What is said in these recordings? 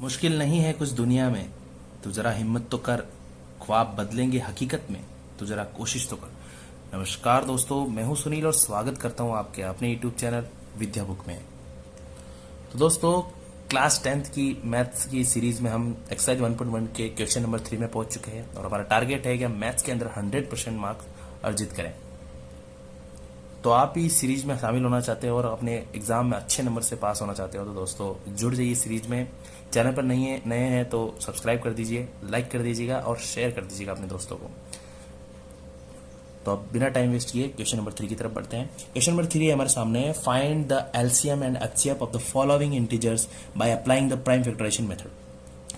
मुश्किल नहीं है कुछ दुनिया में, तो जरा हिम्मत तो कर। ख्वाब बदलेंगे हकीकत में, तो जरा कोशिश तो कर। नमस्कार दोस्तों, मैं हूं सुनील और स्वागत करता हूं आपके अपने यूट्यूब चैनल विद्या बुक में। तो दोस्तों, क्लास 10th की मैथ्स की सीरीज में हम एक्सरसाइज 1.1 के क्वेश्चन नंबर 3 में पहुंच चुके हैं और हमारा टारगेट है कि हम मैथ्स के अंदर 100% मार्क्स अर्जित करें। तो आप भी इस सीरीज में शामिल होना चाहते हो और अपने एग्जाम में अच्छे नंबर से पास होना चाहते हो तो दोस्तों जुड़ जाइए सीरीज में। चैनल पर नए हैं तो सब्सक्राइब कर दीजिए, लाइक कर दीजिएगा और शेयर कर दीजिएगा अपने दोस्तों को। तो अब बिना टाइम वेस्ट किए क्वेश्चन नंबर 3 की तरफ बढ़ते हैं। क्वेश्चन नंबर 3 हमारे सामने है, find the LCM and HCF of the following integers by applying the prime factorisation method.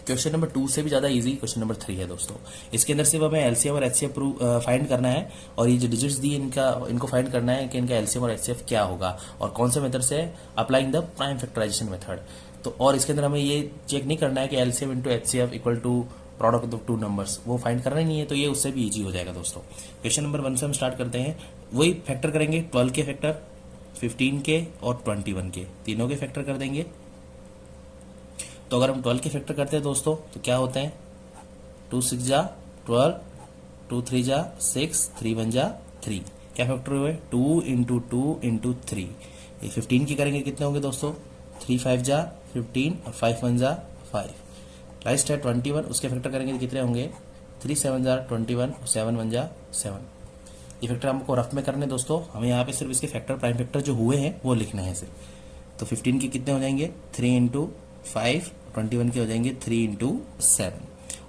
Question number 2 से भी ज्यादा इजी क्वेश्चन नंबर 3 है दोस्तों। इसके अंदर सिर्फ हमें एलसीएम और एचसीएफ फाइंड करना है और ये जो डिजिट्स दी इनको फाइंड करना है कि इनका एलसीएम और एचसीएफ क्या होगा और कौन से मेथड से, applying the prime factorisation method. तो और इसके अंदर हमें ये चेक नहीं करना है कि LCM into HCF equal to product of two numbers, वो फाइंड करना ही नहीं है, तो ये उससे भी इजी हो जाएगा दोस्तों। क्वेश्चन नंबर 1 से हम स्टार्ट करते हैं। वही फैक्टर करेंगे, 12 के फैक्टर, 15 के और 21 के, तीनों के फैक्टर कर देंगे। तो अगर हम 12 के फैक्टर करते हैं दोस्तों तो क्या होते हैं, 2 6 जा 12, 2 3 जा 6, 3 1 जा 3। क्या फैक्टर हुए, 2 इंटू 2 इंटू 3। ये 15 की करेंगे कितने होंगे दोस्तों, 3 5 जा 15 और 5 1 जा 5। लास्ट है 21, उसके फैक्टर करेंगे तो कितने होंगे, 3 7 जा 21 और 7 1 जा 7। ये फैक्टर हमको रफ में करने दोस्तों, हमें यहाँ पे सिर्फ इसके फैक्टर, प्राइम फैक्टर जो हुए हैं वो लिखने हैं सिर्फ। तो 15 के कितने हो जाएंगे, 3 इंटू 5, 21 के हो जाएंगे 3 इंटू 7।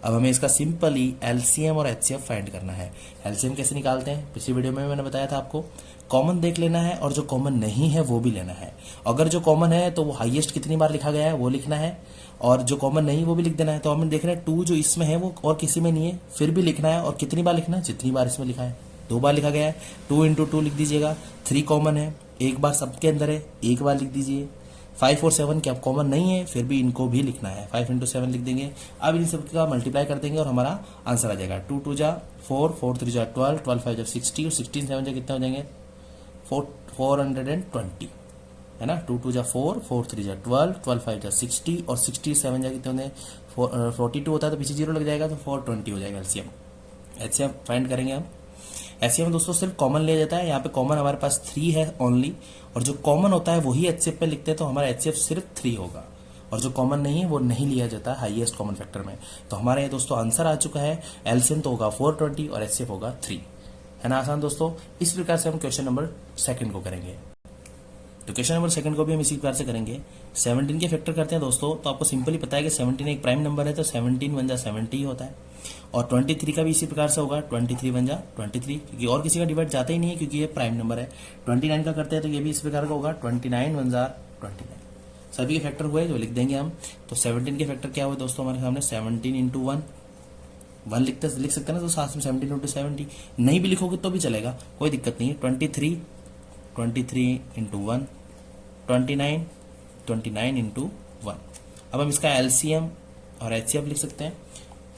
अब हमें इसका सिंपली एलसीएम और एचसीएफ फाइंड करना है। एलसीएम कैसे निकालते हैं, पिछली वीडियो में मैंने बताया था आपको। कॉमन देख लेना है और जो कॉमन नहीं है वो भी लेना है। अगर जो कॉमन है तो वो हाईएस्ट कितनी बार लिखा गया है वो लिखना है और जो कॉमन नहीं वो भी लिख देना है। तो हमें देख रहे हैं 2 जो इसमें है वो और किसी में नहीं है, फिर भी लिखना है। और कितनी बार लिखना है, जितनी बार इसमें लिखा है, 2 बार लिखा गया है। 2 इंटू 2 लिख दीजिएगा। 3 कॉमन है, एक बार सबके अंदर है, एक बार लिख दीजिए। 5 और 7 क्या कॉमन नहीं है, फिर भी इनको भी लिखना है। 5 इंटू 7 लिख देंगे। अब इन सब का मल्टीप्लाई कर देंगे और हमारा आंसर आ जाएगा। 2 2 जा 4, 4 3 जा 12, 12 5 जा 60 और 16 7 जा कितने हो जाएंगे, 420 है ना। 2 2 जा 4, 4 3 जा 12, 12 5 जा 60 और 67 जा कितने होंगे, 42 होता है तो पीछे 0 लग जाएगा तो 420 हो जाएगा एलसीएम। एचसीएम फाइंड करेंगे हम। एचसीएम दोस्तों सिर्फ कॉमन लिया जाता है, यहाँ पे कॉमन हमारे पास 3 है ओनली, और जो कॉमन होता है वही एचसीएफ पे लिखते हैं, तो हमारा एचसीएफ सिर्फ 3 होगा और जो कॉमन नहीं है वो नहीं लिया जाता है हाईएस्ट कॉमन फैक्टर में। तो हमारा ये दोस्तों आंसर आ चुका है, एलसीएम तो होगा 420 और एचसीएफ होगा 3। है ना आसान दोस्तों। इस प्रकार से हम क्वेश्चन नंबर 2 को करेंगे। तो क्वेश्चन नंबर 2 को भी हम इसी प्रकार से करेंगे। 17 के फैक्टर करते हैं दोस्तों, तो आपको सिंपली पता है कि 17 एक प्राइम नंबर है तो 17 1 जा 70 होता है। और 23 का भी इसी प्रकार से होगा, 23 1 जा 23, क्योंकि और किसी का डिवाइड जाता ही नहीं है क्योंकि ये प्राइम नंबर है। 29 का करते हैं तो ये भी इस प्रकार का होगा, 29 1 जा 29। सभी के फैक्टर हुए जो लिख देंगे हम। तो 17 के फैक्टर क्या हुए दोस्तों हमारे सामने, 17 इंटू 1, 1 लिख सकते हैं ना, तो साथ में 17 इंटू 70 नहीं भी लिखोगे तो भी चलेगा, कोई दिक्कत नहीं है। 23 इंटू 1, 29 इंटू 1। अब हम इसका एलसीएम और एचसीएफ लिख सकते हैं।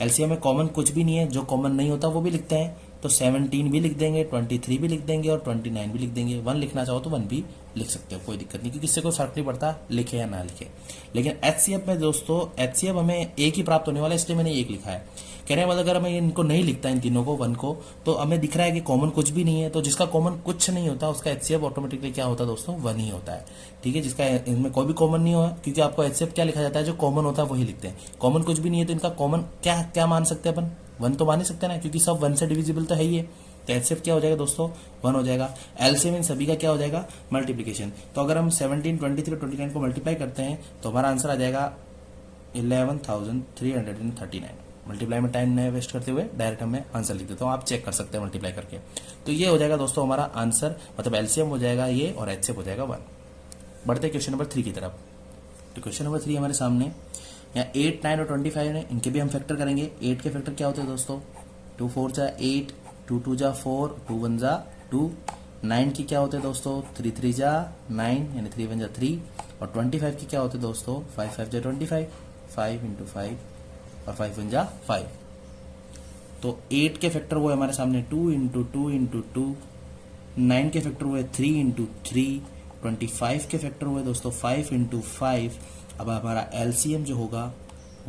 एलसीएम में कॉमन कुछ भी नहीं है, जो कॉमन नहीं होता वो भी लिखते हैं। तो 17 भी लिख देंगे, 23 भी लिख देंगे और 29 भी लिख देंगे। 1 लिखना चाहो तो 1 भी लिख सकते हो, कोई दिक्कत नहीं, क्योंकि इससे कोई फर्क नहीं पड़ता लिखे या ना लिखे। लेकिन एचसीएफ में दोस्तों, एचसीएफ हमें एक ही प्राप्त होने वाला है, इसलिए मैंने एक लिखा है। कहने का मतलब अगर हमें इनको नहीं लिखता, इन तीनों को 1 को, तो हमें दिख रहा है कि कॉमन कुछ भी नहीं है, तो जिसका कॉमन कुछ नहीं होता उसका एचसीएफ ऑटोमेटिकली क्या होता है दोस्तों, 1 ही होता है। ठीक है, जिसका इनमें कोई भी कॉमन नहीं हुआ, क्योंकि आपको एचसीएफ क्या लिखा जाता है, जो कॉमन होता है वही लिखते हैं। कॉमन कुछ भी नहीं है तो इनका कॉमन क्या क्या मान सकते हैं अपन, 1 तो मान ही सकते हैं ना, क्योंकि सब 1 से डिविजिबल तो है ही है। तो एचसीएफ क्या हो जाएगा दोस्तों, 1 हो जाएगा। एलसीएम इन सभी का क्या हो जाएगा, मल्टीप्लीकेशन। तो अगर हम 17, 23 और 29 को मल्टीप्लाई करते हैं तो हमारा आंसर आ जाएगा 11,339। मल्टीप्लाई में टाइम नहीं वेस्ट करते हुए डायरेक्ट मैं आंसर लिख देता हूँ, आप चेक कर सकते हैं मल्टीप्लाई करके। तो ये हो जाएगा दोस्तों हमारा आंसर, मतलब एलसीएम हो जाएगा ये और एचसीएफ हो जाएगा 1। बढ़ते हैं क्वेश्चन नंबर 3 की तरफ। तो क्वेश्चन नंबर 3 हमारे सामने, यहाँ 8 9 और 25 है, इनके भी हम फैक्टर करेंगे। 8 के फैक्टर क्या होते हैं दोस्तों, 2 4 जा 8, 2 2 जा 4, 2 1 जा 2। 9 की क्या होते हैं दोस्तों, 3 3 जा 9 यानी 3 1 जा 3। और 25 की क्या होते हैं दोस्तों, 5 5 जा 25, 5 इंटू 5 और 5 1 जा 5। तो 8 के फैक्टर वो है हमारे सामने 2 इंटू 2 इंटू 2। 9 के फैक्टर हुए 3 इंटू 3। 25 के फैक्टर हुए दोस्तों 5 इंटू 5। अब हमारा एलसीएम जो होगा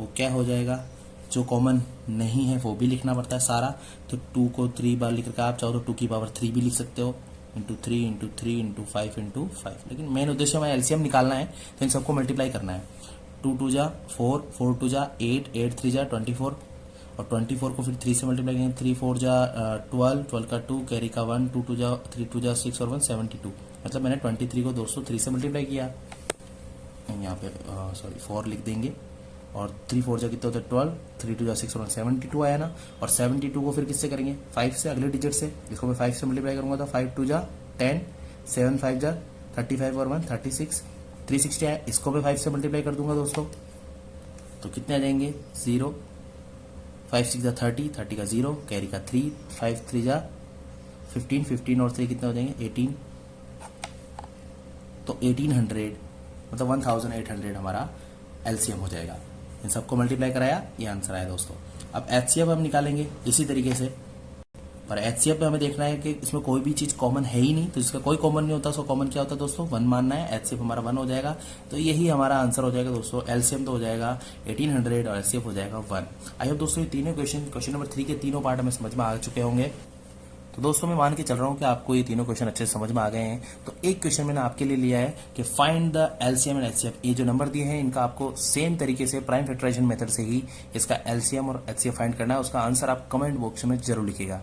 वो क्या हो जाएगा, जो कॉमन नहीं है वो भी लिखना पड़ता है सारा। तो 2 को 3 बार लिख करके आप चाहो तो 2 की पावर 3 भी लिख सकते हो, इंटू 3 इंटू 3 इंटू 5 इंटू 5। लेकिन मेन उद्देश्य हमें एलसीएम निकालना है, तो इन सबको मल्टीप्लाई करना है। 2 2 जा 4, 4 2 जा 8, 8 3 जा 24, और 24 को फिर 3 से मल्टीप्लाई करेंगे। 3 4 जा 12, 12 का 2, कैरी का 1, 2 2 जा 3 2 जा 6 और 1 72। मतलब मैंने 23 को दोस्तों 3 से मल्टीप्लाई किया, यहाँ पे 4 लिख देंगे, और 3 4 जा कितना होता है 12, 3 2 जा 6 और 72 आया ना। और 72 को फिर किससे करेंगे, 5 से, अगले डिजिट से। इसको मैं 5 से मल्टीप्लाई करूंगा तो 5 2 जा 10, 7 5 जा 35 और 1 36, 360 आया। इसको मैं 5 से मल्टीप्लाई कर दूंगा दोस्तों, तो कितने आ जाएंगे 0, 5 6 जा 30, 30 का 0, कैरी का 3, 5 3 जा 15, 15 और 3 कितने हो जाएंगे 18। तो 1800 मतलब 1800 हमारा एलसीएम हो जाएगा। इन सबको मल्टीप्लाई कराया, ये आंसर आया दोस्तों। अब एचसीएफ हम निकालेंगे इसी तरीके से, पर एचसीएफ में हमें देखना है कि इसमें कोई भी चीज कॉमन है ही नहीं, तो जिसका कोई कॉमन नहीं होता उसको कॉमन क्या होता है दोस्तों 1 मानना है। एचसीएफ हमारा 1 हो जाएगा, तो यही हमारा आंसर हो जाएगा दोस्तों। एलसीएम तो हो जाएगा 1800 और एचसीएफ हो जाएगा 1। आई होप दोस्तों ये तीनों क्वेश्चन नंबर 3 के तीनों पार्ट हमें समझ में आ चुके होंगे। तो दोस्तों मैं मान के चल रहा हूं कि आपको ये तीनों क्वेश्चन अच्छे से समझ में आ गए हैं। तो एक क्वेश्चन मैंने आपके लिए लिया है कि find the LCM and HCF. ये जो नंबर दिए हैं इनका आपको सेम तरीके से प्राइम फैक्टराइजेशन मेथड से ही इसका एलसीएम और एचसीएफ फाइंड करना है। उसका आंसर आप कमेंट बॉक्स में जरूर लिखिएगा।